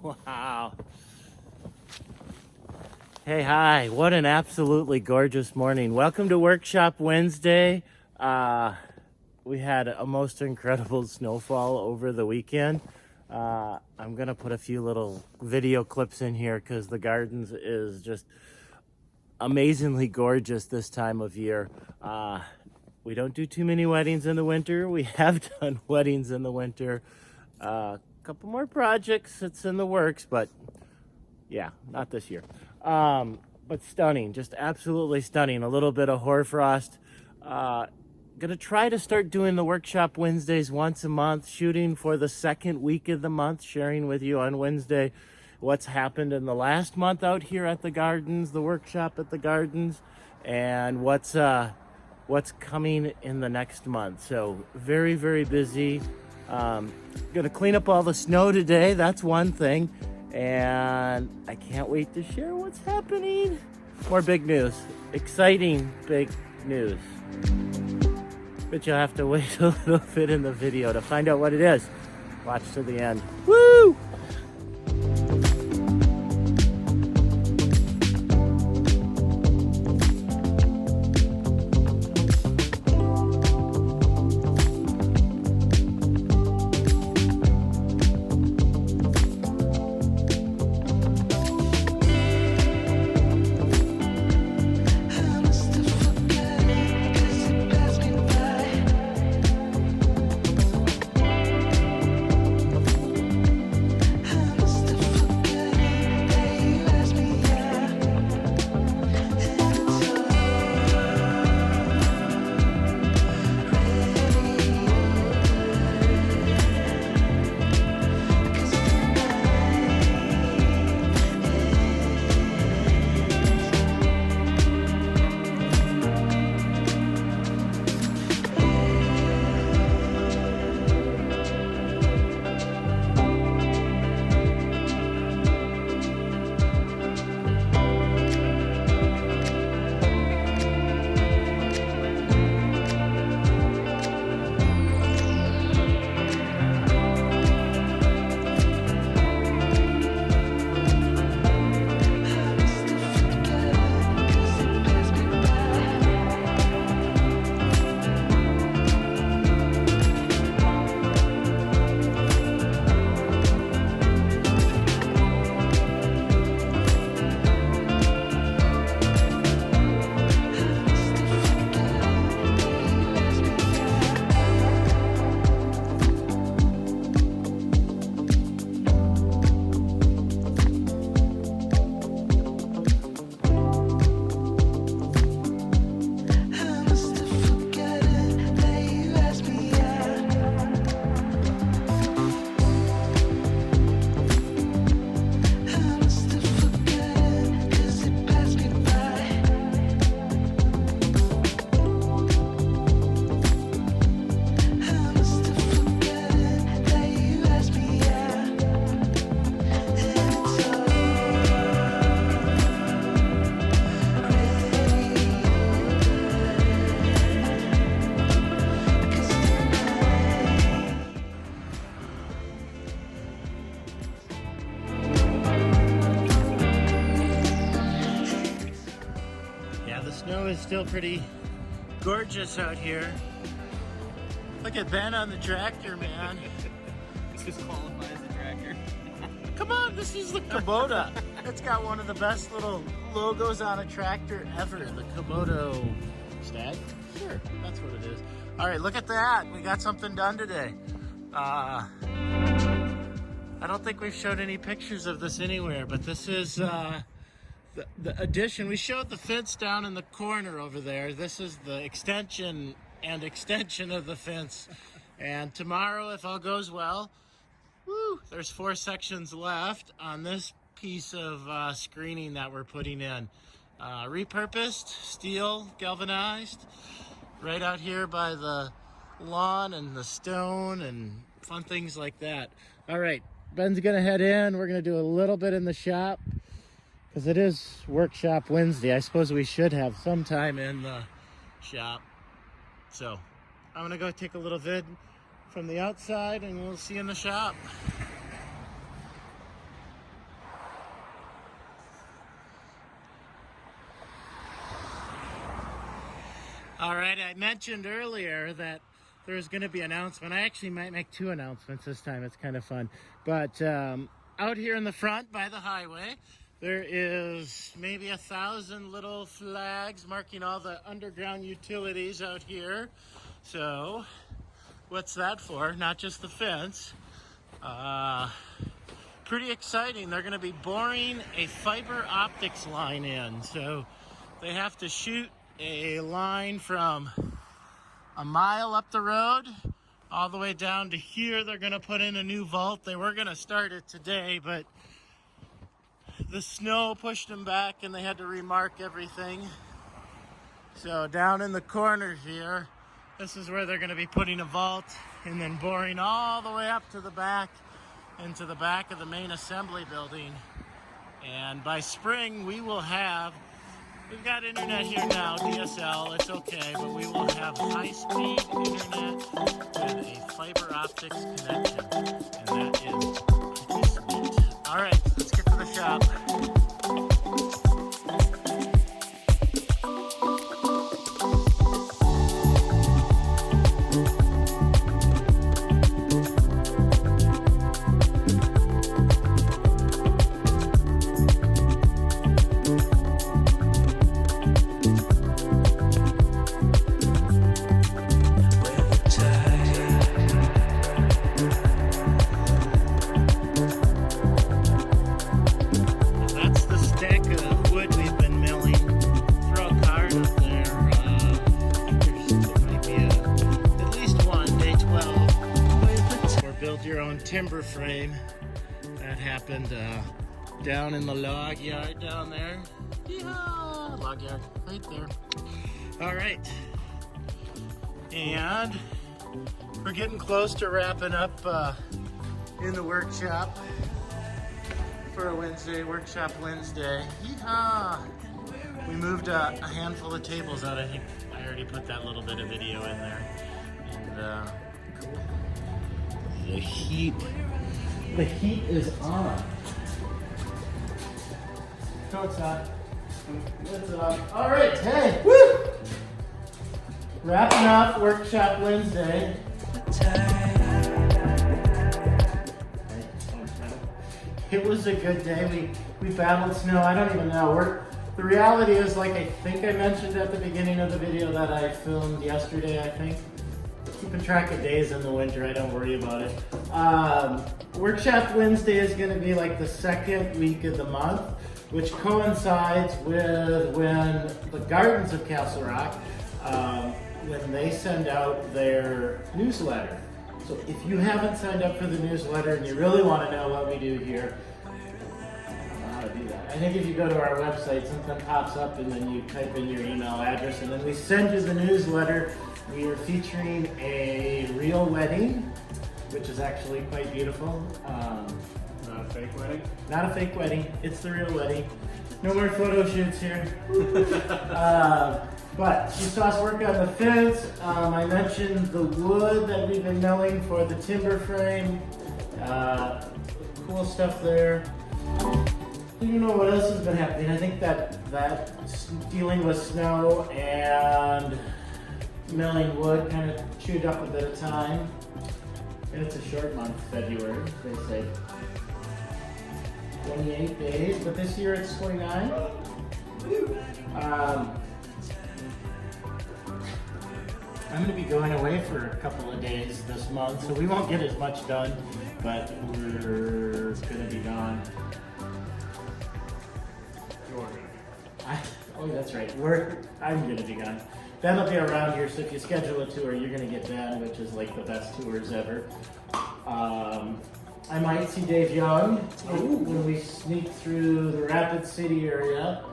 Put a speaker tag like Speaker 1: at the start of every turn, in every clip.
Speaker 1: Wow. Hey, hi. What an absolutely gorgeous morning. Welcome to Workshop Wednesday. We had a most incredible snowfall over the weekend. I'm going to put a few little video clips in here because the gardens is just amazingly gorgeous this time of year. We don't do too many weddings in the winter. We have done weddings in the winter. A couple more projects that's in the works, but yeah, not this year. But stunning, just absolutely stunning. A little bit of hoarfrost. Gonna try to start doing the Workshop Wednesdays once a month, shooting for the second week of the month, sharing with you on Wednesday what's happened in the last month out here at the gardens, the workshop at the gardens, and what's coming in the next month. So very, very busy. Gonna clean up all the snow today. That's one thing. And I can't wait to share what's happening. More big news. Exciting big news. But you'll have to wait a little bit in the video to find out what it is. Watch to the end. Woo! Snow is still pretty gorgeous out here. Look at Ben on the tractor, man.
Speaker 2: This qualifies as a tractor.
Speaker 1: Come on, this is the Kubota. It's got one of the best little logos on a tractor ever. The Kubota Stag? Sure, that's what it is. All right, look at that. We got something done today. I don't think we've showed any pictures of this anywhere, but this is the addition. We showed the fence down in the corner over there. This is the extension and extension of the fence. And tomorrow, if all goes well, there's 4 sections left on this piece of screening that we're putting in. Repurposed, steel, galvanized, right out here by the lawn and the stone and fun things like that. All right, Ben's gonna head in. We're gonna do a little bit in the shop because it is Workshop Wednesday. I suppose we should have some time in the shop. So I'm gonna go take a little vid from the outside and we'll see you in the shop. All right, I mentioned earlier that there's going to be an announcement. I actually might make 2 announcements this time. It's kind of fun. But out here in the front by the highway, there is maybe 1,000 little flags marking all the underground utilities out here. So what's that for? Not just the fence. Pretty exciting. They're going to be boring a fiber optics line in. So they have to shoot a line from a mile up the road all the way down to here. They're going to put in a new vault. They were going to start it today, but the snow pushed them back and they had to remark everything. So down in the corner here, this is where they're going to be putting a vault and then boring all the way up to the back into the back of the main assembly building. And by spring we've got internet here now, DSL, it's okay, but we will have high-speed internet with a fiber optics connection, and that is pretty sweet. All right, let's get to the shop. Timber frame that happened down in the log yard down there. Yeehaw! Log yard right there. All right, and we're getting close to wrapping up in the workshop for a Wednesday, Workshop Wednesday. Yeehaw! We moved a handful of tables out. I think I already put that little bit of video in there. And cool. The heat is on. No, it's not. It's on. All right, hey, woo! Wrapping up Workshop Wednesday. It was a good day. We battled snow. I don't even know. The reality is, like I think I mentioned at the beginning of the video that I filmed yesterday, I think. Keeping track of days in the winter, I don't worry about it. Workshop Wednesday is going to be like the second week of the month, which coincides with when the Gardens of Castle Rock, when they send out their newsletter. So if you haven't signed up for the newsletter and you really want to know what we do here, I don't know how to do that. I think if you go to our website, something pops up and then you type in your email address and then we send you the newsletter. We are featuring a real wedding, which is actually quite beautiful.
Speaker 2: Not a fake wedding?
Speaker 1: Not a fake wedding, it's the real wedding. No more photo shoots here. But you saw us work on the fence. I mentioned the wood that we've been milling for the timber frame. Cool stuff there. You know what else has been happening? I think that dealing with snow and milling wood kind of chewed up a bit of time. And it's a short month, February, they say. 28 days, but this year it's 29. I'm going to be going away for a couple of days this month, so we won't get as much done, but we're going to be gone. Oh, that's right. I'm going to be gone. That'll be around here, so if you schedule a tour, you're going to get that, which is like the best tours ever. I might see Dave Young when we sneak through the Rapid City area.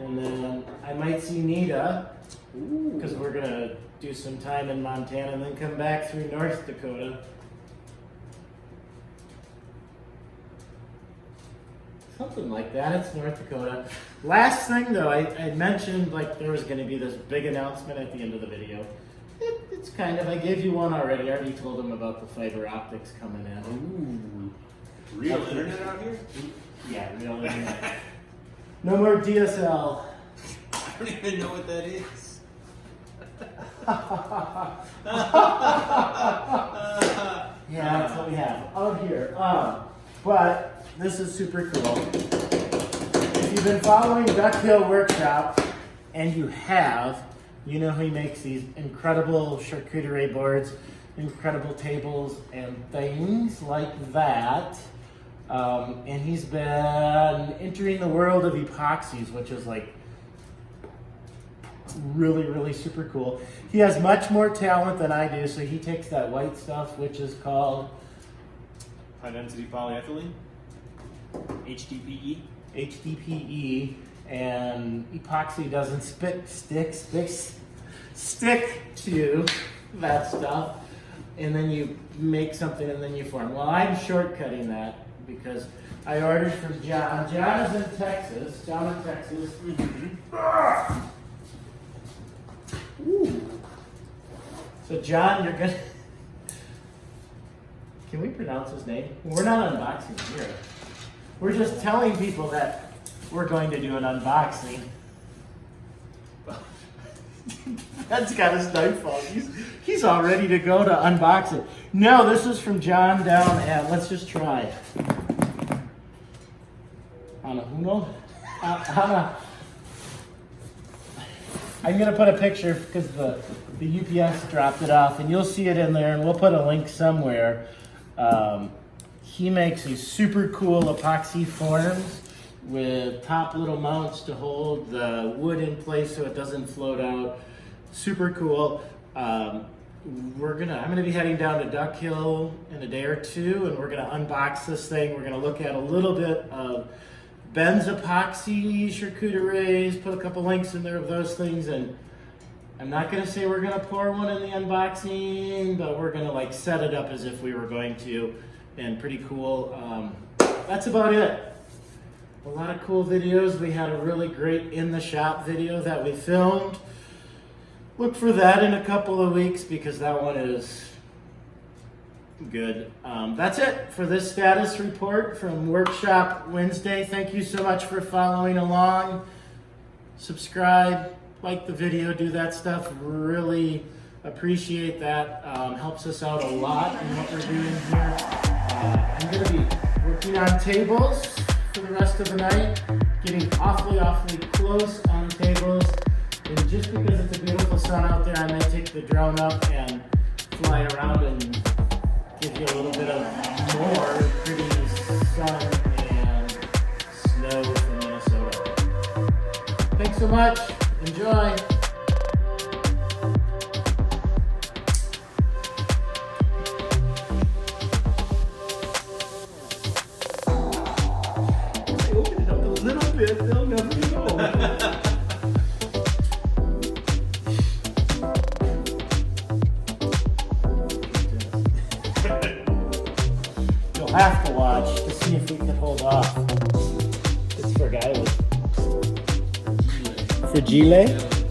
Speaker 1: And then I might see Nita, because we're going to do some time in Montana and then come back through North Dakota. Something like that. It's North Dakota. Last thing though, I mentioned like there was going to be this big announcement at the end of the video. It's kind of, I gave you one already. I already told them about the fiber optics coming in.
Speaker 2: Ooh. Real internet out here?
Speaker 1: Yeah, real internet. No more DSL.
Speaker 2: I don't even know what that is.
Speaker 1: Yeah, that's what we have out here. But this is super cool. If you've been following Duck Hill Workshop, and you have, you know he makes these incredible charcuterie boards, incredible tables, and things like that. And he's been entering the world of epoxies, which is like really, really super cool. He has much more talent than I do, so he takes that white stuff, which is called
Speaker 2: High density polyethylene. HDPE.
Speaker 1: HDPE, and epoxy doesn't stick to that stuff, and then you make something and then you form. Well, I'm shortcutting that because I ordered from John. John is in Texas. John in Texas. Ooh. So John, you're gonna. Can we pronounce his name? We're not unboxing here. We're just telling people that we're going to do an unboxing. That's got his knife on. He's all ready to go to unbox it. No, this is from John down at, let's just try it. Hana Huno? Hana. I'm going to put a picture because the UPS dropped it off, and you'll see it in there, and we'll put a link somewhere. He makes these super cool epoxy forms with top little mounts to hold the wood in place so it doesn't float out. Super cool. I'm gonna be heading down to Duck Hill in a day or two, and we're gonna unbox this thing. We're gonna look at a little bit of Ben's epoxy charcuteries, put a couple links in there of those things, and I'm not gonna say we're gonna pour one in the unboxing, but we're gonna like set it up as if we were going to, and pretty cool. That's about it. A lot of cool videos. We had a really great in the shop video that we filmed. Look for that in a couple of weeks because that one is good. That's it for this status report from Workshop Wednesday. Thank you so much for following along. Subscribe, like the video, do that stuff. Really appreciate that. Helps us out a lot in what we're doing here. I'm going to be working on tables for the rest of the night, getting awfully close on tables. And just because it's a beautiful sun out there, I may take the drone up and fly around and give you a little bit of more pretty sun and snow from Minnesota. Thanks so much. Enjoy. I open it up a little bit, they'll never know. You'll have to watch to see if we can hold off. It's for a guy with fragile.